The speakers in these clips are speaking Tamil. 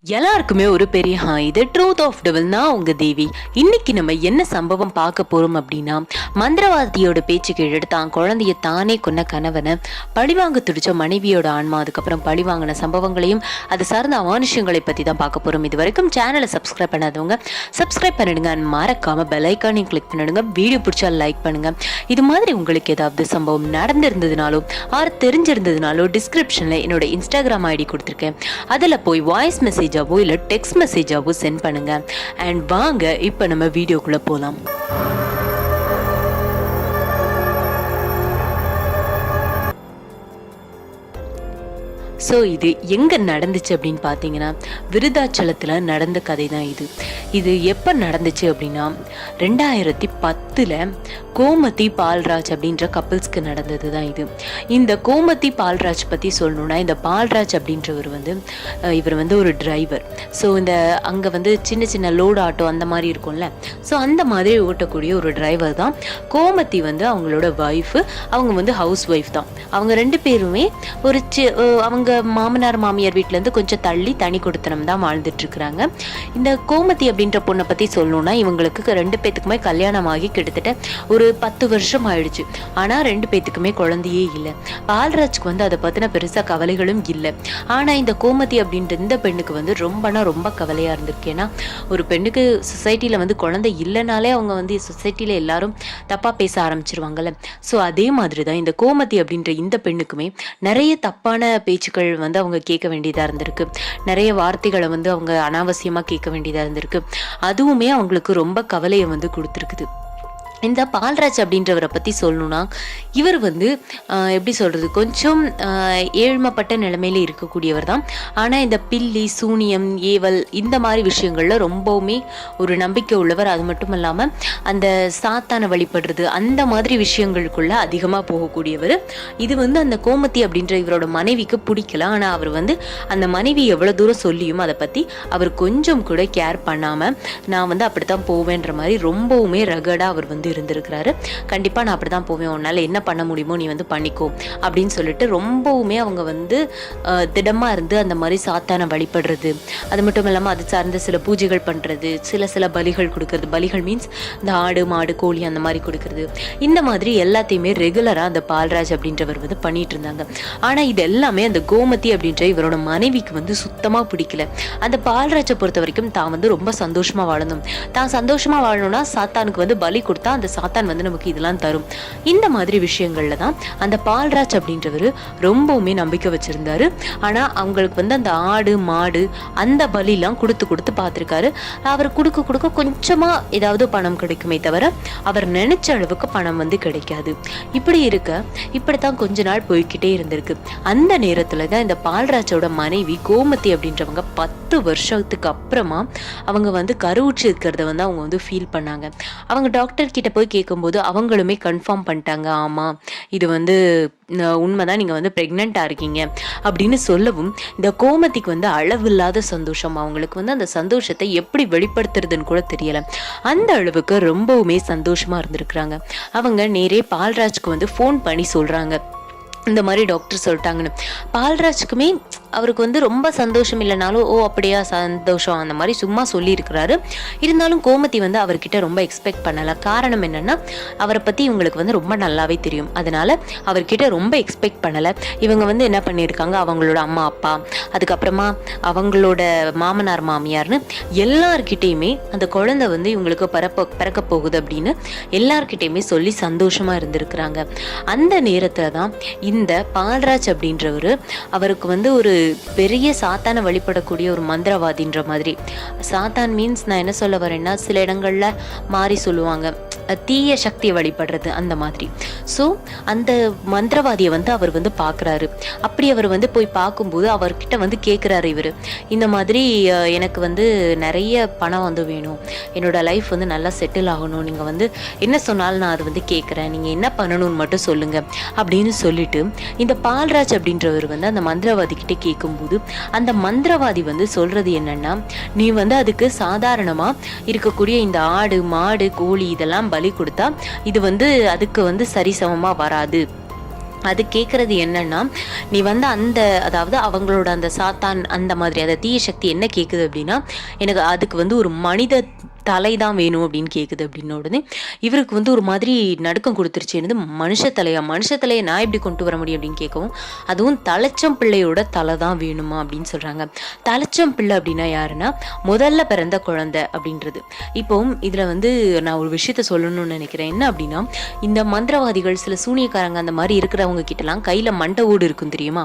எல்லாருக்குமே ஒரு பெரிய இது ட்ரூத் ஆஃப் டெவில் நான் உங்க தேவி. இன்னைக்கு நம்ம என்ன சம்பவம் பார்க்க போறோம் அப்படின்னா, மந்திரவாதியோட பேச்சு கேட்டு தான் குழந்தைய தானே கொன்ன கணவனை பழிவாங்க துடிச்ச மனைவியோட ஆன்மா, அதுக்கப்புறம் பழிவாங்கின சம்பவங்களையும் அது சார்ந்த அமானுஷங்களை பத்தி தான் பார்க்க போறோம். இது வரைக்கும் சேனலை சப்ஸ்கிரைப் பண்ணாதவங்க சப்ஸ்கிரைப் பண்ணிடுங்க, மறக்காம பெல் ஐக்கானையும் கிளிக் பண்ணிடுங்க. வீடியோ பிடிச்சா லைக் பண்ணுங்க. இது மாதிரி உங்களுக்கு ஏதாவது சம்பவம் நடந்திருந்ததுனாலோ ஆர் தெரிஞ்சிருந்ததுனாலோ டிஸ்கிரிப்ஷன்ல என்னோட இன்ஸ்டாகிராம் ஐடி கொடுத்துருக்கேன், அதில் போய் வாய்ஸ் மெசேஜ் இல்ல டெக்ஸ்ட் மெசேஜாவோ சென்ட் பண்ணுங்க. அண்ட் வாங்க இப்ப நம்ம வீடியோக்குள்ள போலாம். ஸோ இது எங்கே நடந்துச்சு அப்படின்னு பார்த்தீங்கன்னா, விருதாச்சலத்தில் நடந்த கதை தான் இது. இது எப்போ நடந்துச்சு அப்படின்னா, 2010 கோமதி பால்ராஜ் அப்படின்ற கப்பிள்ஸ்க்கு நடந்தது தான் இது. இந்த கோமதி பால்ராஜ் பற்றி சொல்லணுன்னா, இந்த பால்ராஜ் அப்படின்றவர் இவர் ஒரு டிரைவர். ஸோ இந்த அங்கே சின்ன சின்ன லோடு ஆட்டோ அந்த மாதிரி இருக்கும்ல, ஸோ அந்த மாதிரி ஓட்டக்கூடிய ஒரு டிரைவர் தான் கோமதி. அவங்களோட ஒய்ஃபு, அவங்க ஹவுஸ் ஒய்ஃப் தான். அவங்க ரெண்டு பேருமே ஒரு அவங்க மாமனார் மாமியார் வீட்டிலேருந்து கொஞ்சம் தள்ளி தனி கொடுத்தனம் தான் வாழ்ந்துட்டு இருக்கிறாங்க. இந்த கோமதி அப்படின்ற பொண்ணை பற்றி சொல்லணும்னா, இவங்களுக்கு ரெண்டு பேத்துக்குமே கல்யாணம் ஆகி கிட்டத்தட்ட ஒரு 10 வருஷம் ஆயிடுச்சு. ஆனால் ரெண்டு பேத்துக்குமே குழந்தையே இல்லை. பால்ராஜ்க்கு அதை பற்றின பெருசாக கவலைகளும் இல்லை. ஆனால் இந்த கோமதி அப்படின்ற இந்த பெண்ணுக்கு ரொம்ப கவலையாக இருந்திருக்கு. ஏன்னா ஒரு பெண்ணுக்கு சொசைட்டியில் குழந்தை இல்லைனாலே அவங்க சொசைட்டியில் எல்லாரும் தப்பாக பேச ஆரம்பிச்சிருவாங்கல்ல. ஸோ அதே மாதிரி தான் இந்த கோமதி அப்படின்ற இந்த பெண்ணுக்குமே நிறைய தப்பான பேச்சுக்கள் அவங்க கேட்க வேண்டியதா இருந்திருக்கு. நிறைய வார்த்தைகளை அவங்க அனாவசியமா கேட்க வேண்டியதா இருந்திருக்கு. அதுவுமே அவங்களுக்கு ரொம்ப கவலையை கொடுத்துருக்குது. இந்த பால்ராஜ் அப்படின்றவரை பற்றி சொல்லணும்னா, இவர் எப்படி சொல்கிறது, கொஞ்சம் ஏழ்மைப்பட்ட நிலைமையில இருக்கக்கூடியவர் தான். ஆனால் இந்த பில்லி சூனியம் ஏவல் இந்த மாதிரி விஷயங்களில் ரொம்பவுமே ஒரு நம்பிக்கை உள்ளவர். அது மட்டும் இல்லாமல் அந்த சாத்தானை வழிபடுறது அந்த மாதிரி விஷயங்களுக்குள்ள அதிகமாக போகக்கூடியவர். இது அந்த கோமதி அப்படின்ற இவரோட மனைவிக்கு பிடிக்கல. ஆனால் அவர் அந்த மனைவி எவ்வளோ தூரம் சொல்லியும் அதை பற்றி அவர் கொஞ்சம் கூட கேர் பண்ணாமல், நான் அப்படித்தான் போவேன்ற மாதிரி ரொம்பவுமே ரகடாக அவர் இருந்திருக்கிறாரு. கண்டிப்பா நான் அப்படிதான் போவேன், உன்னால என்ன பண்ண முடியுமோ நீ பண்ணிக்கோ அப்படின்னு சொல்லிட்டு ரொம்பவுமே அவங்க திடமா இருந்து அந்த மாதிரி சாத்தான வழிபடுறது, அது மட்டும் இல்லாம அது சார்ந்த சில பூஜைகள் பண்றது, சில பலிகள் கொடுக்கறது. பலிகள் மீன்ஸ் இந்த ஆடு மாடு கோழி அந்த மாதிரி கொடுக்கறது. இந்த மாதிரி எல்லாத்தையுமே ரெகுலரா அந்த பால்ராஜ் அப்படின்றவர் பண்ணிட்டு இருந்தாங்க. ஆனா இது எல்லாமே அந்த கோமதி அப்படின்ற இவரோட மனைவிக்கு சுத்தமா பிடிக்கல. அந்த பால்ராஜை பொறுத்த வரைக்கும் தான் ரொம்ப சந்தோஷமா வாழணும், தான் சந்தோஷமா வாழணும்னா சாத்தானுக்கு பலி கொடுத்தா அந்த சாத்தான் நமக்கு இதெல்லாம் தரும். இந்த மாதிரி விஷயங்கள்ல தான் அந்த பால்ராஜ் அப்படின்றவர் ரொம்பவுமே நம்பிக்கை வச்சிருந்தாரு. ஆனா அவங்களுக்கு அந்த ஆடு மாடு அந்த பலிலாம் கொடுத்து பார்த்திருக்காரு. அவர் கொடுக்க கொஞ்சமா ஏதாவது பணம் கிடைக்குமே தவிர அவர் நினைச்ச அளவுக்கு பணம் கிடைக்காது. இப்படி இருக்க இப்படித்தான் கொஞ்ச நாள் போய்கிட்டே இருந்திருக்கு. அந்த நேரத்துல தான் இந்த பால்ராஜோட மனைவி கோமதி அப்படின்றவங்க 10 வருஷத்துக்கு அப்புறமா அவங்க கருவுற்று இருக்கிறத அவங்க ஃபீல் பண்ணாங்க. அவங்க டாக்டர் கிட்ட போய் கேட்கும்போது அவங்களுமே கன்ஃபார்ம் பண்ணிட்டாங்க, ஆமா இது உண்மைதான், நீங்க பிரெக்னெண்டா இருக்கீங்க அப்படின்னு சொல்லவும் இந்த கோமதிக்கு அளவில்லாத சந்தோஷம். அவங்களுக்கு அந்த சந்தோஷத்தை எப்படி வெளிப்படுத்துறதுன்னு கூட தெரியல. அந்த அளவுக்கு ரொம்பவுமே சந்தோஷமா இருந்திருக்கிறாங்க. அவங்க நேரே பால்ராஜ்க்கு ஃபோன் பண்ணி சொல்றாங்க, இந்த மாதிரி டாக்டர் சொல்லிட்டாங்கன்னு. பால்ராஜ்க்குமே அவருக்கு ரொம்ப சந்தோஷம் இல்லைனாலும், ஓ அப்படியா சந்தோஷம் அந்த மாதிரி சும்மா சொல்லியிருக்கிறாரு. இருந்தாலும் கோமதி அவர்கிட்ட ரொம்ப எக்ஸ்பெக்ட் பண்ணலை. காரணம் என்னன்னா, அவரை பற்றி இவங்களுக்கு ரொம்ப நல்லாவே தெரியும். அதனால அவர்கிட்ட ரொம்ப எக்ஸ்பெக்ட் பண்ணலை. இவங்க என்ன பண்ணியிருக்காங்க, அவங்களோட அம்மா அப்பா அதுக்கப்புறமா அவங்களோட மாமனார் மாமியார்னு எல்லார்கிட்டையுமே அந்த குழந்தை இவங்களுக்கு பிறக்க போகுது அப்படின்னு எல்லார்கிட்டையுமே சொல்லி சந்தோஷமா இருந்திருக்கிறாங்க. அந்த நேரத்துல தான் இந்த பால்ராஜ் அப்படின்றவர் அவருக்கு ஒரு பெரிய சாத்தானை வழிபடக்கூடிய ஒரு மந்திரவாதின்ற மாதிரி. சாத்தான் மீன்ஸ் நான் என்ன சொல்ல வரேன்னா, சில இடங்கள்ல மாறி சொல்லுவாங்க தீய சக்தியை வழிபடுறது அந்த மாதிரி. ஸோ அந்த மந்திரவாதியை அவர் பார்க்குறாரு. அப்படி அவர் போய் பார்க்கும்போது அவர்கிட்ட கேட்குறாரு இவர், இந்த மாதிரி எனக்கு நிறைய பணம் வேணும், என்னோட லைஃப் நல்லா செட்டில் ஆகணும், நீங்கள் என்ன சொன்னாலும் நான் அது கேட்குறேன், நீங்கள் என்ன பண்ணணும்னு மட்டும் சொல்லுங்க அப்படின்னு சொல்லிட்டு இந்த பால்ராஜ் அப்படின்றவர் அந்த மந்திரவாதி கிட்ட கேட்கும்போது அந்த மந்திரவாதி சொல்றது என்னன்னா, நீ அதுக்கு சாதாரணமா இருக்கக்கூடிய இந்த ஆடு மாடு கோழி இதெல்லாம் பலி கொடுத்தா இது அதுக்கு சரிசமமா வராது, அது கேட்குறது என்னன்னா, நீ வந்து அதாவது அவங்களோட அந்த சாத்தான் அந்த மாதிரி அந்த தீய சக்தி என்ன கேட்குது அப்படின்னா, எனக்கு அதுக்கு வந்து ஒரு மனித தலை தான் வேணும் அப்படின்னு கேட்குது. அப்படின்ன உடனே இவருக்கு வந்து ஒரு மாதிரி நடுக்கம் கொடுத்துருச்சு. என்னது மனுஷ தலையை நான் எப்படி கொண்டு வர முடியும் அப்படின்னு கேட்கவும், அதுவும் தலைச்சம் பிள்ளையோட தலை தான் வேணுமா அப்படின்னு சொல்கிறாங்க. தலைச்சம் பிள்ளை அப்படின்னா யாருன்னா, முதல்ல பிறந்த குழந்தை அப்படின்றது. இப்போ இதில் வந்து நான் ஒரு விஷயத்த சொல்லணும்னு நினைக்கிறேன். என்ன அப்படின்னா, இந்த மந்திரவாதிகள் சில சூனியக்காரங்க அந்த மாதிரி இருக்கிறவங்க கிட்டலாம் கையில் மண்டை ஓடு இருக்கும் தெரியுமா,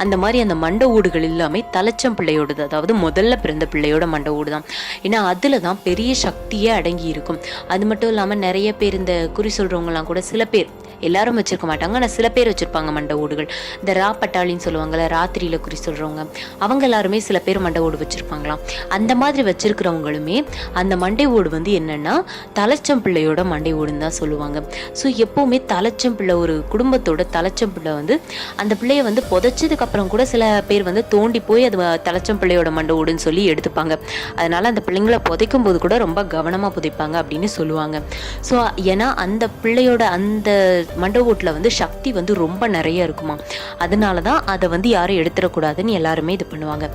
அந்த மாதிரி அந்த மண்டை ஓடுகள் எல்லாமே தலைச்சம் பிள்ளையோடது, அதாவது முதல்ல பிறந்த பிள்ளையோட மண்டை ஓடு தான். ஏன்னா அதில் தான் பெரிய சக்தியே அடங்கி இருக்கும். அது மட்டும் இல்லாமல் நிறைய பேர் இந்த குறி சொல்கிறவங்கலாம் கூட சில பேர், எல்லாரும் வச்சிருக்க மாட்டாங்க, ஆனால் சில பேர் வச்சிருப்பாங்க மண்டை ஓடுகள். இந்த பட்டாளின்னு சொல்லுவாங்கள்ல, ராத்திரியில் குறி சொல்கிறவங்க, அவங்க எல்லாருமே சில பேர் மண்டை ஓடு வச்சுருப்பாங்களாம். அந்த மாதிரி வச்சிருக்கிறவங்களுமே அந்த மண்டை ஓடு வந்து என்னென்னா தலைச்சம் பிள்ளையோட மண்டை ஓடுன்னு தான் சொல்லுவாங்க. ஸோ எப்போவுமே தலைச்சம் பிள்ளை, ஒரு குடும்பத்தோட தலைச்சம் பிள்ளை வந்து அந்த பிள்ளைய வந்து புதைச்சதுக்கு அப்புறம் கூட சில பேர் வந்து தோண்டி போய் அது தலைச்சம் பிள்ளையோட மண்டை ஓடுன்னு சொல்லி எடுத்துப்பாங்க. அதனால அந்த பிள்ளைங்களை புதைக்கும் போது கூட ரொம்ப கவனமாக புதைப்பாங்க அப்படின்னு சொல்லுவாங்க. ஸோ ஏன்னா அந்த பிள்ளையோட அந்த மண்டை ஓட்டில் வந்து சக்தி வந்து ரொம்ப நிறைய இருக்குமா, அதனால தான் அதை வந்து யாரும் எடுத்துடக்கூடாதுன்னு எல்லாருமே இது பண்ணுவாங்க.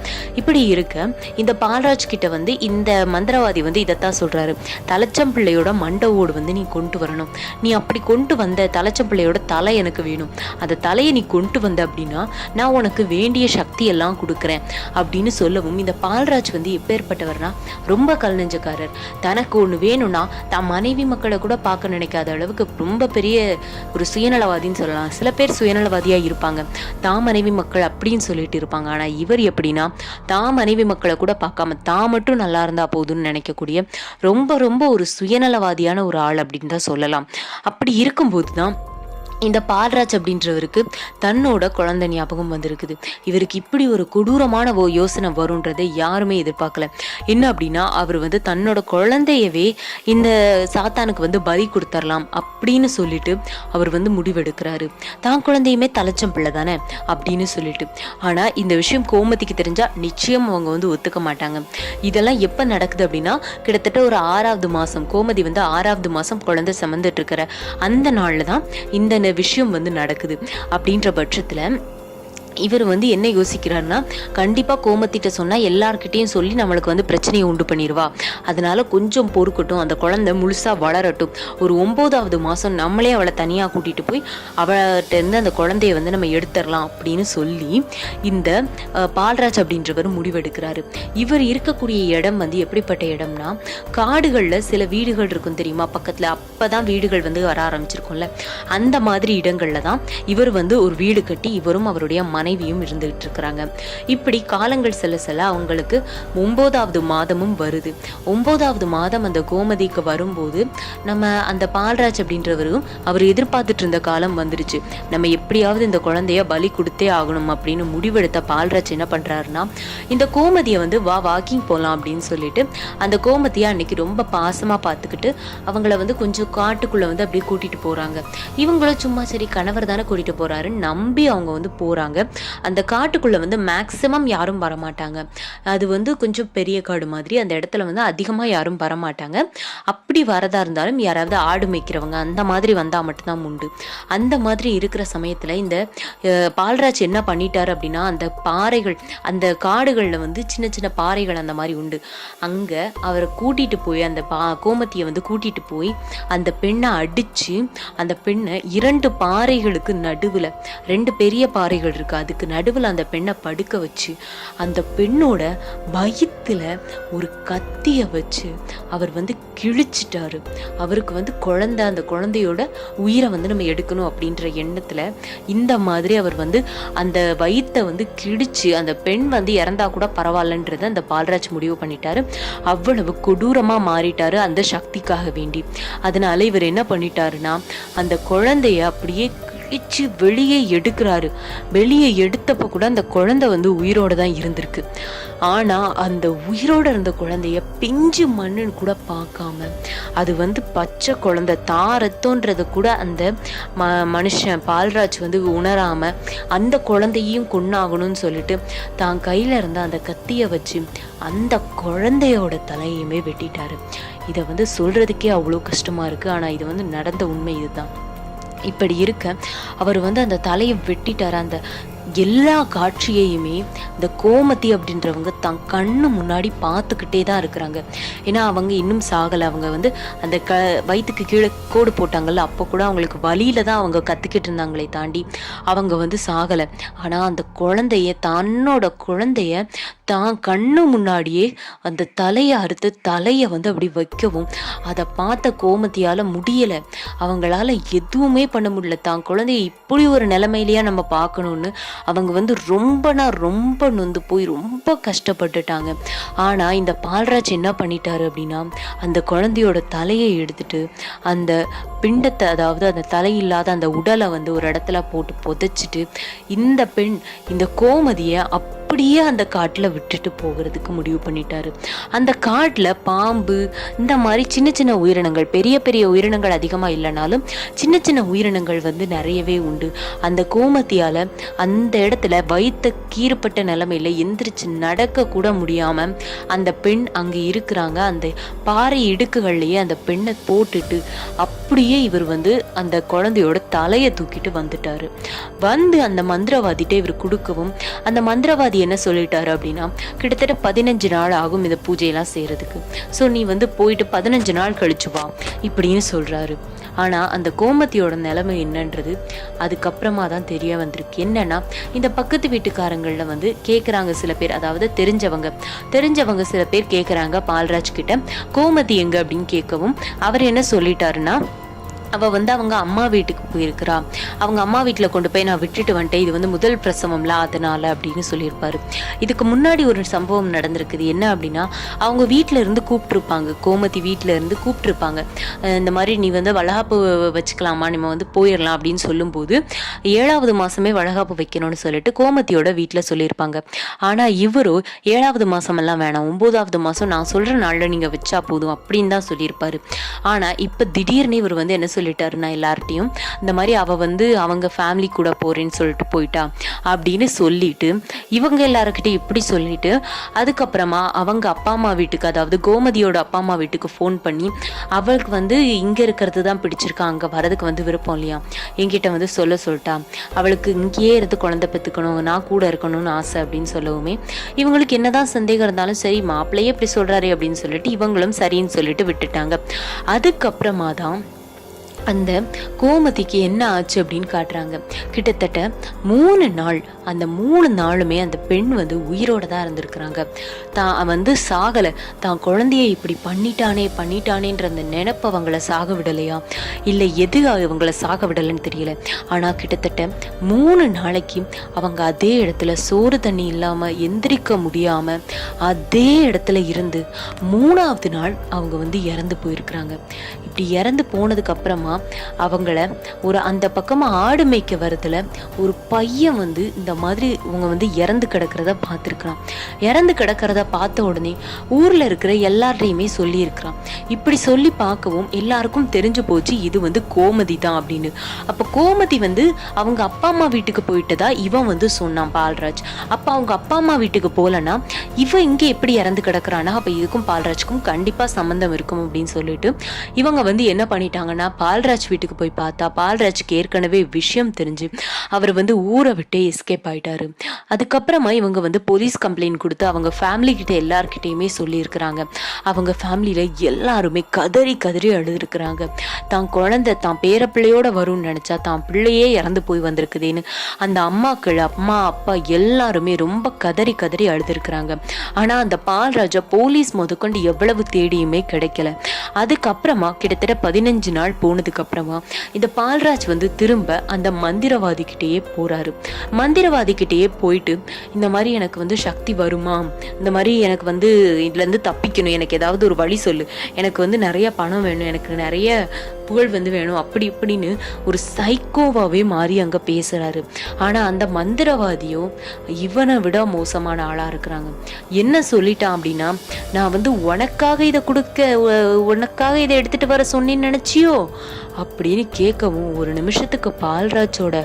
இப்படி இருக்க இந்த பால்ராஜ் கிட்ட வந்து இந்த மந்திரவாதி வந்து இதைத்தான் சொல்றாரு, தலைச்சம் பிள்ளையோட மண்டை ஓடு வந்து நீ கொண்டு வரணும், நீ அப்படி கொண்டு வந்த தலைச்சம் பிள்ளையோட தலை எனக்கு வேணும், அந்த தலையை நீ கொண்டு வந்த அப்படின்னா நான் உனக்கு வேண்டிய சக்தி எல்லாம் கொடுக்குறேன் அப்படின்னு சொல்லவும், இந்த பால்ராஜ் வந்து எப்பேற்பட்டவர்னா ரொம்ப கல் நெஞ்சக்காரர். தனக்கு ஒன்று வேணும்னா தான் மனைவி மக்களை கூட பார்க்க நினைக்காத அளவுக்கு ரொம்ப பெரிய ஒரு சுயநலவாதின்னு சொல்லலாம். சில பேர் சுயநலவாதியாக இருப்பாங்க, தான் மனைவி மக்கள் அப்படின்னு சொல்லிட்டு இருப்பாங்க. ஆனால் இவர் எப்படின்னா, தான் மனைவி மக்களை கூட பார்க்காம தான் மட்டும் நல்லா இருந்தா போதும்னு நினைக்கக்கூடிய ரொம்ப ரொம்ப ஒரு சுயநலவாதியான ஒரு ஆள் அப்படின்னு தான் சொல்லலாம். அப்படி இருக்கும்போது தான் இந்த பால்ராஜ் அப்படின்றவருக்கு தன்னோட குழந்தை ஞாபகம் வந்திருக்குது. இவருக்கு இப்படி ஒரு கொடூரமான யோசனை வரும்ன்றதை யாருமே எதிர்பார்க்கல. என்ன அப்படின்னா, அவர் வந்து தன்னோட குழந்தையவே இந்த சாத்தானுக்கு வந்து பலி கொடுத்துடலாம் அப்படின்னு சொல்லிட்டு அவர் வந்து முடிவெடுக்கிறாரு. தான் குழந்தையுமே தலைச்சம் பிள்ளை தானே அப்படின்னு சொல்லிட்டு. ஆனால் இந்த விஷயம் கோமதிக்கு தெரிஞ்சா நிச்சயம் அவங்க வந்து ஒத்துக்க மாட்டாங்க. இதெல்லாம் எப்போ நடக்குது அப்படின்னா, கிட்டத்தட்ட ஒரு 6வது மாதம், கோமதி வந்து 6வது மாதம் குழந்தை சுமந்துட்டு இருக்கிற அந்த நாளில் தான் இந்த விஷயம் வந்து நடக்குது. அப்படின்ற பட்சத்துல இவர் வந்து என்ன யோசிக்கிறாருன்னா, கண்டிப்பாக கோமத்திட்ட சொன்னால் எல்லார்கிட்டையும் சொல்லி நம்மளுக்கு வந்து பிரச்சனையை உண்டு பண்ணிடுவா, அதனால கொஞ்சம் பொறுக்கட்டும், அந்த குழந்தை முழுசாக வளரட்டும், ஒரு 9வது மாதம் நம்மளே அவளை தனியாக கூட்டிகிட்டு போய் அவள்கிட்டருந்து அந்த குழந்தைய வந்து நம்ம எடுத்துடலாம் அப்படின்னு சொல்லி இந்த பால்ராஜ் அப்படின்றவர் முடிவெடுக்கிறாரு. இவர் இருக்கக்கூடிய இடம் வந்து எப்படிப்பட்ட இடம்னா, காடுகளில் சில வீடுகள் இருக்கும் தெரியுமா பக்கத்தில், அப்போ தான் வீடுகள் வந்து வர ஆரம்பிச்சிருக்கும்ல, அந்த மாதிரி இடங்களில் தான் இவர் வந்து ஒரு வீடு கட்டி இவரும் அவருடைய மனைவியும் இருந்துகிட்டு இருக்கிறாங்க. இப்படி காலங்கள் செல்ல செல்ல அவங்களுக்கு 9வது மாதமும் வருது. 9வது மாதம் அந்த கோமதிக்கு வரும்போது நம்ம அந்த பால்ராஜ் அப்படின்றவரும் அவர் எதிர்பார்த்துட்டு இருந்த காலம் வந்துருச்சு. நம்ம எப்படியாவது இந்த குழந்தைய பலி கொடுத்தே ஆகணும் அப்படின்னு முடிவெடுத்த பால்ராஜ் என்ன பண்றாருன்னா, இந்த கோமதியை வந்து வாக்கிங் போகலாம் அப்படின்னு சொல்லிட்டு அந்த கோமதியை அன்னைக்கு ரொம்ப பாசமா பார்த்துக்கிட்டு அவங்கள வந்து கொஞ்சம் காட்டுக்குள்ள வந்து அப்படியே கூட்டிட்டு போறாங்க. இவங்களும் சும்மா சரி கணவர் தானே கூட்டிட்டு போறாருன்னு நம்பி அவங்க வந்து போறாங்க. அந்த காட்டுக்குள்ள வந்து மேக்சிமம் யாரும் வரமாட்டாங்க. அது வந்து கொஞ்சம் பெரிய காடு மாதிரி, அந்த இடத்துல வந்து அதிகமா யாரும் வரமாட்டாங்க. அப்படி வரதா இருந்தாலும் யாராவது ஆடு மேய்க்கிறவங்க அந்த மாதிரி வந்தா மட்டும்தான் உண்டு. அந்த மாதிரி இருக்கிற சமயத்துல இந்த பால்ராஜ் என்ன பண்ணிட்டாரு அப்படின்னா, அந்த பாறைகள், அந்த காடுகள்ல வந்து சின்ன சின்ன பாறைகள் அந்த மாதிரி உண்டு. அங்க அவரை கூட்டிட்டு போய் அந்த கோமதியை வந்து கூட்டிட்டு போய் அந்த பெண்ணை அடிச்சு, அந்த பெண்ணை 2 பாறைகளுக்கு நடுவுல, 2 பெரிய பாறைகள் இருக்கு, அதுக்கு நடுவில் அந்த பெண்ணை படுக்க வச்சு அந்த பெண்ணோட வயிற்றுல ஒரு கத்திய வச்சு அவர் வந்து கிழிச்சிட்டாரு. அவருக்கு வந்து குழந்தை, அந்த குழந்தையோட உயிரை வந்து நம்ம எடுக்கணும் அப்படின்ற எண்ணத்துல இந்த மாதிரி அவர் வந்து அந்த வயிற்றை வந்து கிழிச்சு அந்த பெண் வந்து இறந்தா கூட பரவாயில்லன்றத அந்த பால்ராஜ் முடிவு பண்ணிட்டாரு. அவ்வளவு கொடூரமா மாறிட்டாரு அந்த சக்திக்காக வேண்டி. அதனால இவர் என்ன பண்ணிட்டாருன்னா, அந்த குழந்தைய அப்படியே கிழிச்சு வெளியே எடுக்கிறாரு. வெளியே எடுத்தப்ப கூட அந்த குழந்தை வந்து உயிரோட தான் இருந்திருக்கு. ஆனா அந்த உயிரோட இருந்த குழந்தைய பிஞ்சு மண்ணுன்னு கூட பார்க்காம, அது வந்து பச்சை குழந்தை தாரத்தோன்றத கூட அந்த மனுஷன் பால்ராஜ் வந்து உணராம அந்த குழந்தையும் கொன்னாகணும்னு சொல்லிட்டு தான் கையில இருந்த அந்த கத்திய வச்சு அந்த குழந்தையோட தலையுமே வெட்டிட்டாரு. இதை வந்து சொல்றதுக்கே அவ்வளோ கஷ்டமா இருக்கு. ஆனா இது வந்து நடந்த உண்மை இதுதான். இப்படி இருக்க அவர் வந்து அந்த தலையை வெட்டிட்டார். அந்த எல்லா காட்சியையுமே இந்த கோமதி அப்படின்றவங்க தன் கண்ணு முன்னாடி பார்த்துக்கிட்டே தான் இருக்கிறாங்க. ஏன்னா அவங்க இன்னும் சாகலை. அவங்க வந்து அந்த வயிற்றுக்கு கீழே கோடு போட்டாங்கல்ல, அப்போ கூட அவங்களுக்கு வழியில தான் அவங்க கற்றுக்கிட்டு இருந்தாங்களே தாண்டி அவங்க வந்து சாகலை. ஆனால் அந்த தன்னோட குழந்தைய தான் கண்ணு முன்னாடியே அந்த தலையை அறுத்து தலையை வந்து அப்படி வைக்கவும் அதை பார்த்த கோமதியால் முடியலை. அவங்களால எதுவுமே பண்ண முடியல. தான் குழந்தைய இப்படி ஒரு நிலைமையிலையா நம்ம பார்க்கணுன்னு அவங்க வந்து ரொம்ப நொந்து போய் ரொம்ப கஷ்டப்பட்டுட்டாங்க. ஆனால் இந்த பால்ராஜ் என்ன பண்ணிட்டாரு அப்படின்னா, அந்த குழந்தையோட தலையை எடுத்துட்டு அந்த பிண்டத்தை, அதாவது அந்த தலையில்லாத அந்த உடலை வந்து ஒரு இடத்துல போட்டு புதைச்சிட்டு இந்த பெண் இந்த கோமதியை அப்படியே அந்த காட்டில் விட்டுட்டு போகிறதுக்கு முடிவு பண்ணிட்டாரு. அந்த காட்டில் பாம்பு இந்த மாதிரி சின்ன சின்ன உயிரினங்கள், பெரிய பெரிய உயிரினங்கள் அதிகமாக இல்லைனாலும் சின்ன சின்ன உயிரினங்கள் வந்து நிறையவே உண்டு. அந்த கோமதியால் அந்த இடத்துல வயிற்று கீறுப்பட்ட நிலைமையில எந்திரிச்சு நடக்க கூட முடியாமல் அந்த பெண் அங்கே இருக்கிறாங்க. அந்த பாறை இடுக்குகள்லேயே அந்த பெண்ணை போட்டுட்டு அப்படியே இவர் வந்து அந்த குழந்தையோட தலையை தூக்கிட்டு வந்துட்டாரு. வந்து அந்த மந்திரவாதிட்ட இவர் கொடுக்கவும் அந்த மந்திரவாதி என்ன சொல்லிட்டாரு அப்படின்னா, கிட்டத்தட்ட 15 நாள் ஆகும் இந்த பூஜையெல்லாம் செய்யறதுக்கு. ஸோ நீ வந்து போயிட்டு 15 நாள் கழிச்சு வா இப்படின்னு சொல்றாரு. ஆனா அந்த கோமதியோட நிலைமை என்னன்றது அதுக்கப்புறமா தான் தெரிய வந்திருக்கு. என்னன்னா, இந்த பக்கத்து வீட்டுக்காரங்கள்ல வந்து கேட்குறாங்க சில பேர், அதாவது தெரிஞ்சவங்க சில பேர் கேட்குறாங்க பால்ராஜ் கிட்ட கோமதி எங்க அப்படின்னு கேட்கவும் அவர் என்ன சொல்லிட்டாருன்னா, அவள் வந்து அவங்க அம்மா வீட்டுக்கு போயிருக்கிறா, அவங்க அம்மா வீட்டில் கொண்டு போய் நான் விட்டுட்டு வந்துட்டேன், இது வந்து முதல் பிரசவம்ல அதனால அப்படின்னு சொல்லியிருப்பாரு. இதுக்கு முன்னாடி ஒரு சம்பவம் நடந்திருக்குது. என்ன அப்படின்னா, அவங்க வீட்டில இருந்து கூப்பிட்டுருப்பாங்க, கோமதி வீட்டில இருந்து கூப்பிட்டுருப்பாங்க, இந்த மாதிரி நீ வந்து வளகாப்பு வச்சுக்கலாமா, நம்ம வந்து போயிடலாம் அப்படின்னு சொல்லும்போது 7வது மாசமே வளகாப்பு வைக்கணும்னு சொல்லிட்டு கோமதியோட வீட்டில் சொல்லியிருப்பாங்க. ஆனால் இவரோ 7வது மாசமெல்லாம் வேணாம், 9வது மாசம் நான் சொல்ற நாளில் நீங்க வச்சா போதும் அப்படின்னு தான் சொல்லியிருப்பாரு. ஆனால் இப்போ திடீர்னு இவர் வந்து என்ன சொல்லிட்டாருன்னா, எல்லார்ட்டையும் இந்த மாதிரி அவ வந்து அவங்க ஃபேமிலி கூட போறேன்னு சொல்லிட்டு போயிட்டா அப்படின்னு சொல்லிட்டு இவங்க எல்லாருக்கிட்டையும் இப்படி சொல்லிட்டு அதுக்கப்புறமா அவங்க அப்பா அம்மா வீட்டுக்கு, அதாவது கோமதியோட அப்பா அம்மா வீட்டுக்கு ஃபோன் பண்ணி அவளுக்கு வந்து இங்கே இருக்கிறது தான் பிடிச்சிருக்கா, அங்கே வரதுக்கு வந்து விருப்பம் இல்லையா, என்கிட்ட வந்து சொல்லிட்டா, அவளுக்கு இங்கேயே இருந்து குழந்தை பெற்றுக்கணும், நான் கூட இருக்கணும்னு ஆசை அப்படின்னு சொல்லவுமே இவங்களுக்கு என்னதான் சந்தேகம் இருந்தாலும் சரி மாப்பிள்ளையே இப்படி சொல்றாரு அப்படின்னு சொல்லிட்டு இவங்களும் சரின்னு சொல்லிட்டு விட்டுட்டாங்க. அதுக்கப்புறமா தான் அந்த கோமதிக்கு என்ன ஆச்சு அப்படின்னு காட்டுறாங்க. கிட்டத்தட்ட 3 நாள், அந்த 3 நாளுமே அந்த பெண் வந்து உயிரோட தான் இருந்திருக்கிறாங்க. தான் வந்து சாகலை, தான் குழந்தைய இப்படி பண்ணிட்டானேன்ற அந்த நினைப்பு அவங்கள சாக விடலையா இல்லை எது அவங்கள சாக விடலைன்னு தெரியல. ஆனால் கிட்டத்தட்ட 3 நாளைக்கு அவங்க அதே இடத்துல சோறு தண்ணி இல்லாமல் எந்திரிக்க முடியாமல் அதே இடத்துல இருந்து 3வது நாள் அவங்க வந்து இறந்து போயிருக்கிறாங்க. இப்படி இறந்து போனதுக்கு அப்புறமா அவங்கள ஒரு அந்த பக்கமா ஆடு மேய்க்க வரதுல ஒரு பையன் வந்து இந்த மாதிரி இவங்க வந்து இறந்து கிடக்கிறத பார்த்துருக்கிறான். இறந்து கிடக்கிறத பார்த்த உடனே ஊர்ல இருக்கிற எல்லார்ட்டையுமே சொல்லி இருக்கிறான். இப்படி சொல்லி பார்க்கவும் எல்லாருக்கும் தெரிஞ்சு போச்சு இது வந்து கோமதி தான் அப்படின்னு. அப்ப கோமதி வந்து அவங்க அப்பா அம்மா வீட்டுக்கு போயிட்டதா இவன் வந்து சொன்னான் பால்ராஜ். அப்ப அவங்க அப்பா அம்மா வீட்டுக்கு போலன்னா இவன் இங்க எப்படி இறந்து கிடக்குறானா, அப்ப இதுக்கும் பால்ராஜ்க்கும் கண்டிப்பா சம்பந்தம் இருக்கும் அப்படின்னு சொல்லிட்டு இவங்க வந்து என்ன பண்ணிட்டாங்கன்னா, பால்ராஜ் வீட்டுக்கு போய் பார்த்தா பால்ராஜ்க்கு ஏற்கனவே விஷயம் தெரிஞ்சு அவர் வந்து ஊரை விட்டு எஸ்கேப் ஆயிட்டாரு. அதுக்கப்புறமா இவங்க வந்து போலீஸ் கம்ப்ளைண்ட் கொடுத்து அவங்க ஃபேமிலி கிட்ட எல்லார்கிட்டையுமே சொல்லியிருக்கிறாங்க. அவங்க ஃபேமிலியில எல்லாருமே கதறி அழுதுருக்கிறாங்க. தான் குழந்தை தான் பேரப்பிள்ளையோட வரும்னு நினைச்சா தான் பிள்ளையே இறந்து போய் வந்திருக்குதுன்னு அந்த அம்மாக்கள், அம்மா அப்பா எல்லாருமே ரொம்ப கதறி அழுதுருக்கிறாங்க. ஆனா அந்த பால்ராஜா போலீஸ் முதற்கொண்டு எவ்வளவு தேடியுமே கிடைக்கல. அதுக்கப்புறமா கிட்டத்தட்ட 15 நாள் போனதுக்கு அப்புறமா இந்த பால்ராஜ் வந்து திரும்ப அந்த மந்திரவாதி கிட்டேயே போறாரு. மந்திரவாதி கிட்டேயே போயிட்டு இந்த மாதிரி எனக்கு வந்து சக்தி வருமா, இந்த மாதிரி எனக்கு வந்து இதுல இருந்து தப்பிக்கணும், எனக்கு ஏதாவது ஒரு வழி சொல்லு, எனக்கு வந்து நிறைய பணம் வேணும், எனக்கு நிறைய புகழ் வந்து வேணும், அப்படி இப்படின்னு ஒரு சைக்கோவாவே மாறி அங்க பேசுறாரு. ஆனா அந்த மந்திரவாதியோ இவனை விட மோசமான ஆளா இருக்கிறாங்க. என்ன சொல்லிட்டான் அப்படின்னா, நான் வந்து உனக்காக இதை உனக்காக இதை எடுத்துட்டு வர சொன்னேன்னு நினைச்சியோ அப்படின்னு கேட்கவும் ஒரு நிமிஷத்துக்கு பால்ராஜோட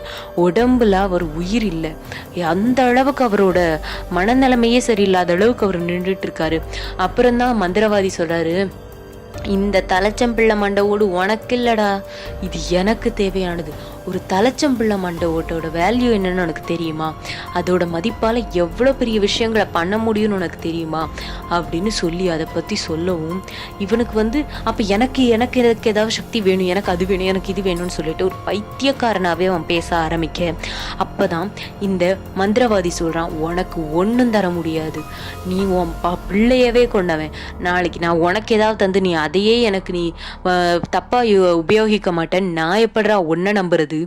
உடம்புல அவர் உயிர் இல்லை. அந்த அளவுக்கு அவரோட மனநிலைமையே சரியில்லாத அளவுக்கு அவர் நின்றுட்டு இருக்காரு. அப்புறம்தான் மந்திரவாதி சொல்றாரு, இந்த தலைச்சம்பிள்ளை மண்டை ஓடு உனக்கு இல்லடா, இது எனக்கு தேவையானது. ஒரு தலைச்சம்பிள்ளை மண்டை ஓட்டோட வேல்யூ என்னன்னு உனக்கு தெரியுமா? அதோட மதிப்பால் எவ்வளோ பெரிய விஷயங்களை பண்ண முடியும்னு உனக்கு தெரியுமா அப்படின்னு சொல்லி அதை பற்றி சொல்லவும் இவனுக்கு அப்போ எனக்கு ஏதாவது சக்தி வேணும், எனக்கு அது வேணும், எனக்கு இது வேணும்னு சொல்லிட்டு ஒரு பைத்தியக்காரனாகவே அவன் பேச ஆரம்பிக்க அப்போ தான் இந்த மந்திரவாதி சொல்கிறான், உனக்கு ஒன்றும் தர முடியாது, நீ உன் பிள்ளையவே கொண்டவன், நாளைக்கு நான் உனக்கு ஏதாவது தந்து நீ அதையே எனக்கு நீ தப்பாக உபயோகிக்க மாட்டேன், நான் எப்படா ஒன்றை நம்புறது,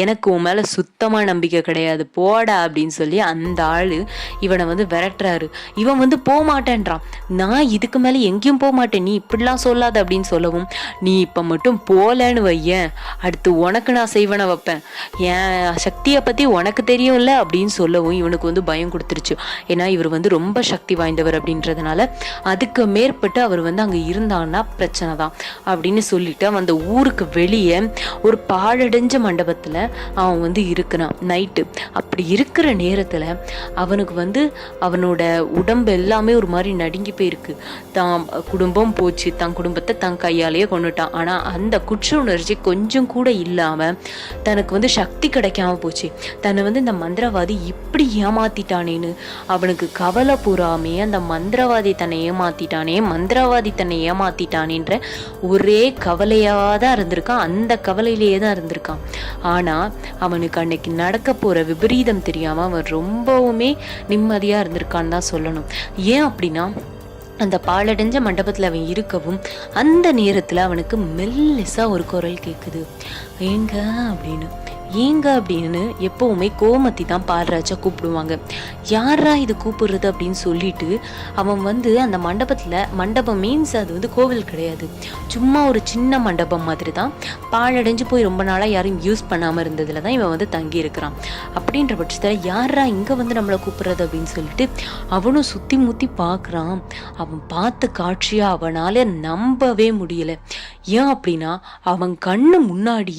எனக்கு உன் மேல சுத்தமா நம்பிக்கை கிடையாது, போடா அப்படின்னு சொல்லி அந்த ஆளு இவனை விரட்டுறாரு. இவன் போக மாட்டேன்றான், நான் இதுக்கு மேல எங்கேயும் போக மாட்டேன், நீ இப்படிலாம் சொல்லாத அப்படின்னு சொல்லவும், நீ இப்ப மட்டும் போலன்னு வையேன், அடுத்து உனக்கு நான் செய்வன வைப்பேன், என் சக்தியை பத்தி உனக்கு தெரியும்ல அப்படின்னு சொல்லவும் இவனுக்கு பயம் கொடுத்துருச்சு. ஏன்னா இவர் ரொம்ப சக்தி வாய்ந்தவர் அப்படின்றதுனால அதுக்கு மேற்பட்டு அவர் அங்க இருந்தான்னா பிரச்சனை தான் அப்படின்னு சொல்லிட்டு அந்த ஊருக்கு வெளியே ஒரு பாழடைஞ்ச மண்டபத்தில் அவன் இருக்கிறான் நைட்டு. அப்படி இருக்கிற நேரத்தில் அவனுக்கு அவனோட உடம்பு எல்லாமே ஒரு மாதிரி நடுங்கி போயிருக்கு. தான் குடும்பம் போச்சு, தன் குடும்பத்தை தன் கையாலேயே கொண்டுட்டான். ஆனால் அந்த குற்ற உணர்ச்சி கொஞ்சம் கூட இல்லாமல் தனக்கு சக்தி கிடைக்காம போச்சு. தன்னை இந்த மந்திரவாதி இப்படி ஏமாத்திட்டானேன்னு அவனுக்கு கவலை பூராமே அந்த மந்திரவாதி தன்னை ஏமாத்திட்டானேன்ற ஒரே கவலையாக தான் இருந்திருக்கான். அந்த கவலையிலேயே தான் இருந்திருக்கான். ஆனா அவனுக்கு அன்னைக்கு நடக்க போற விபரீதம் தெரியாம அவன் ரொம்பவுமே நிம்மதியா இருந்திருக்கான்னு தான் சொல்லணும். ஏன் அப்படின்னா அந்த பாழடைஞ்ச மண்டபத்துல அவன் இருக்கவும் அந்த நேரத்துல அவனுக்கு மெல்லிசா ஒரு குரல் கேக்குது, ஏங்க அப்படின்னு. ஏங்க அப்படின்னு எப்பவுமே கோமதி தான் பால்ராஜா கூப்பிடுவாங்க. யாரா இது கூப்பிடுறது அப்படின்னு சொல்லிட்டு அவன் அந்த மண்டபம் மீன்ஸ் அது கோவில் கிடையாது, சும்மா ஒரு சின்ன மண்டபம் மாதிரி தான், பாழடைஞ்சு போய் ரொம்ப நாளாக யாரும் யூஸ் பண்ணாமல் இருந்ததுல தான் இவன் தங்கி இருக்கிறான். அப்படின்ற பட்சத்தில் யாரா இங்கே நம்மளை கூப்பிடுறது அப்படின்னு சொல்லிட்டு அவனும் சுற்றி முற்றி பார்க்குறான். அவன் பார்த்த காட்சியாக அவனால் நம்பவே முடியல. ஏன் அப்படின்னா அவன் கண்ணு முன்னாடி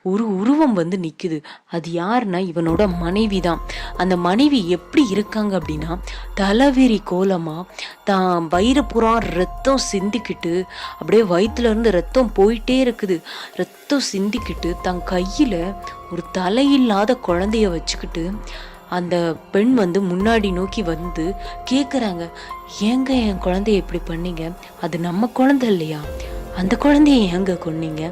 ஒரு உருவம் நிக்குது. அது யாருன்னா இவனோட மனைவி தான். அந்த மனைவி எப்படி இருக்காங்க அப்படின்னா தலைவிரி கோலமா தான் வயிறு புறா ரத்தம் சிந்திக்கிட்டு அப்படியே வயிற்றுல இருந்து ரத்தம் போயிட்டே இருக்குது. ரத்தம் சிந்திக்கிட்டு தன் கையில ஒரு தலையில்லாத குழந்தைய வச்சுக்கிட்டு அந்த பெண் முன்னாடி நோக்கி கேட்குறாங்க, ஏங்க என் குழந்தைய இப்படி பண்ணீங்க, அது நம்ம குழந்தை இல்லையா, அந்த குழந்தைய ஏங்க கொன்னீங்க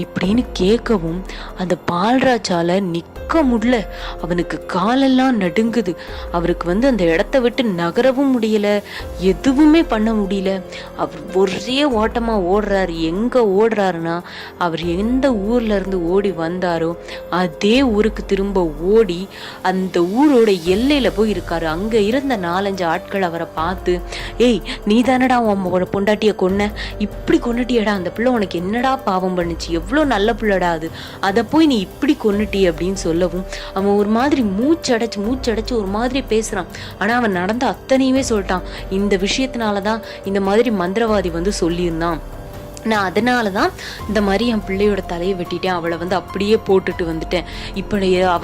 இப்படின்னு கேட்கவும் அந்த பால்ராஜால நிற்க முடியல. அவனுக்கு காலெல்லாம் நடுங்குது. அவருக்கு அந்த இடத்த விட்டு நகரவும் முடியல, எதுவுமே பண்ண முடியல. அவர் ஒரே ஓட்டமா ஓடுறாரு. எங்க ஓடுறாருன்னா அவர் எந்த ஊர்ல இருந்து ஓடி வந்தாரோ அதே ஊருக்கு திரும்ப ஓடி அந்த ஊரோட எல்லையில போய் இருக்காரு. அங்க இருந்த 4-5 ஆட்கள் அவரை பார்த்து, ஏய் நீ தானடா உன் பொண்டாட்டிய கொன்ன, இப்படி கொன்னுட்டியடா, அந்த பிள்ளை உனக்கு என்னடா பாவம் பண்ணுச்சு, எவ்வளோ நல்ல பிள்ளைடா அது, அதை போய் நீ இப்படி கொன்னுட்டி அப்படின்னு சொல்லவும் அவன் ஒரு மாதிரி மூச்சடைச்சு ஒரு மாதிரி பேசுறான். ஆனா அவன் நடந்த அத்தனையுமே சொல்லிட்டான். இந்த விஷயத்தினாலதான் இந்த மாதிரி மந்திரவாதி சொல்லியிருந்தான், நான் அதனால தான் இந்த மாதிரி என் பிள்ளையோட தலையை வெட்டிட்டேன், அவளை அப்படியே போட்டுட்டு வந்துட்டேன், இப்போ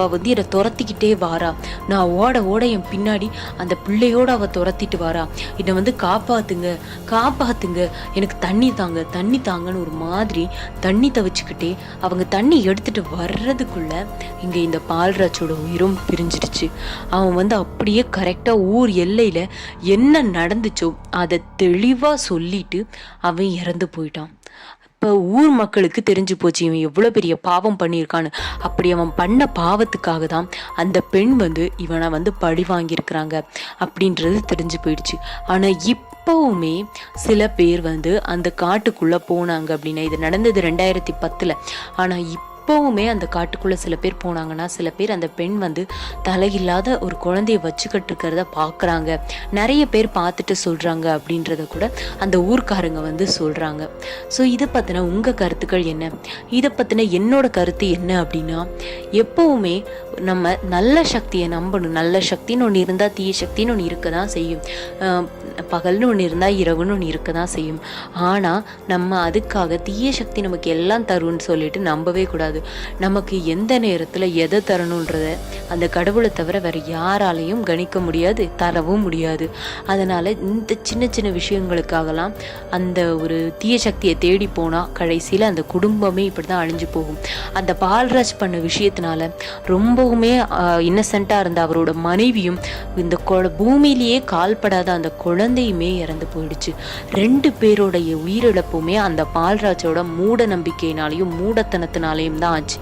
அவள் என்னை துரத்திக்கிட்டே வாரா, நான் ஓட என் பின்னாடி அந்த பிள்ளையோட அவள் துரத்திட்டு வாரா, என்னை காப்பாத்துங்க, எனக்கு தண்ணி தாங்கன்னு ஒரு மாதிரி தண்ணி தவிச்சுக்கிட்டே அவங்க தண்ணி எடுத்துட்டு வர்றதுக்குள்ள இங்கே இந்த பால்ராஜோட உயிரும் பிரிஞ்சிடுச்சு. அவன் அப்படியே கரெக்டாக ஊர் எல்லையில் என்ன நடந்துச்சோ அதை தெளிவாக சொல்லிட்டு அவன் இறந்து போயிட்டான். இப்போ ஊர் மக்களுக்கு தெரிஞ்சு போச்சு இவன் எவ்வளோ பெரிய பாவம் பண்ணியிருக்கான்னு. அப்படி அவன் பண்ண பாவத்துக்காக தான் அந்த பெண் இவனை பழி வாங்கியிருக்கிறாங்க அப்படின்றது தெரிஞ்சு போயிடுச்சு. ஆனால் இப்போவுமே சில பேர் அந்த காட்டுக்குள்ளே போனாங்க அப்படின்னா, இது நடந்தது 2010. ஆனால் இப்போவுமே அந்த காட்டுக்குள்ளே சில பேர் போனாங்கன்னா சில பேர் அந்த பெண் தலையில்லாத ஒரு குழந்தைய வச்சுக்கிட்டு இருக்கிறத பார்க்குறாங்க, நிறைய பேர் பார்த்துட்டு சொல்கிறாங்க அப்படின்றத கூட அந்த ஊர்க்காரங்க சொல்கிறாங்க. ஸோ இதை பற்றின உங்கள் கருத்துக்கள் என்ன? இதை பற்றின என்னோட கருத்து என்ன அப்படின்னா, எப்போவுமே நம்ம நல்ல சக்தியை நம்பணும். நல்ல சக்தின்னு ஒன்று இருந்தால் தீய சக்தின்னு ஒன்று இருக்க தான் செய்யும், பகல்னு ஒன்று இருந்தால் இரவுன்னு ஒன்று இருக்க தான் செய்யும். ஆனால் நம்ம அதுக்காக தீய சக்தி நமக்கு எல்லாம் தரும்னு சொல்லிட்டு நம்பவே கூடாது. முடியாது. நமக்கு எந்த நேரத்தில் எதை தரணுன்றத அந்த கடவுளை தவிர வேற யாராலையும் கணிக்க முடியாது, தரவும் முடியாது. அதனால இந்த சின்ன சின்ன விஷயங்களுக்காகலாம் அந்த ஒரு தீய சக்தியை தேடி போனால் கடைசியில் அந்த குடும்பமே இப்படி தான் அழிஞ்சு போகும். அந்த பால்ராஜ் பண்ண விஷயத்தினால ரொம்பவுமே இன்னசென்ட்டாக இருந்த அவரோட மனைவியும் இந்த பூமியிலேயே கால்படாத அந்த குழந்தையுமே இறந்து போயிடுச்சு. 2 பேரோடைய உயிரிழப்புமே அந்த பால்ராஜோட மூட நம்பிக்கையினாலையும் மூடத்தனத்தினாலையும் தான் ஆச்சு.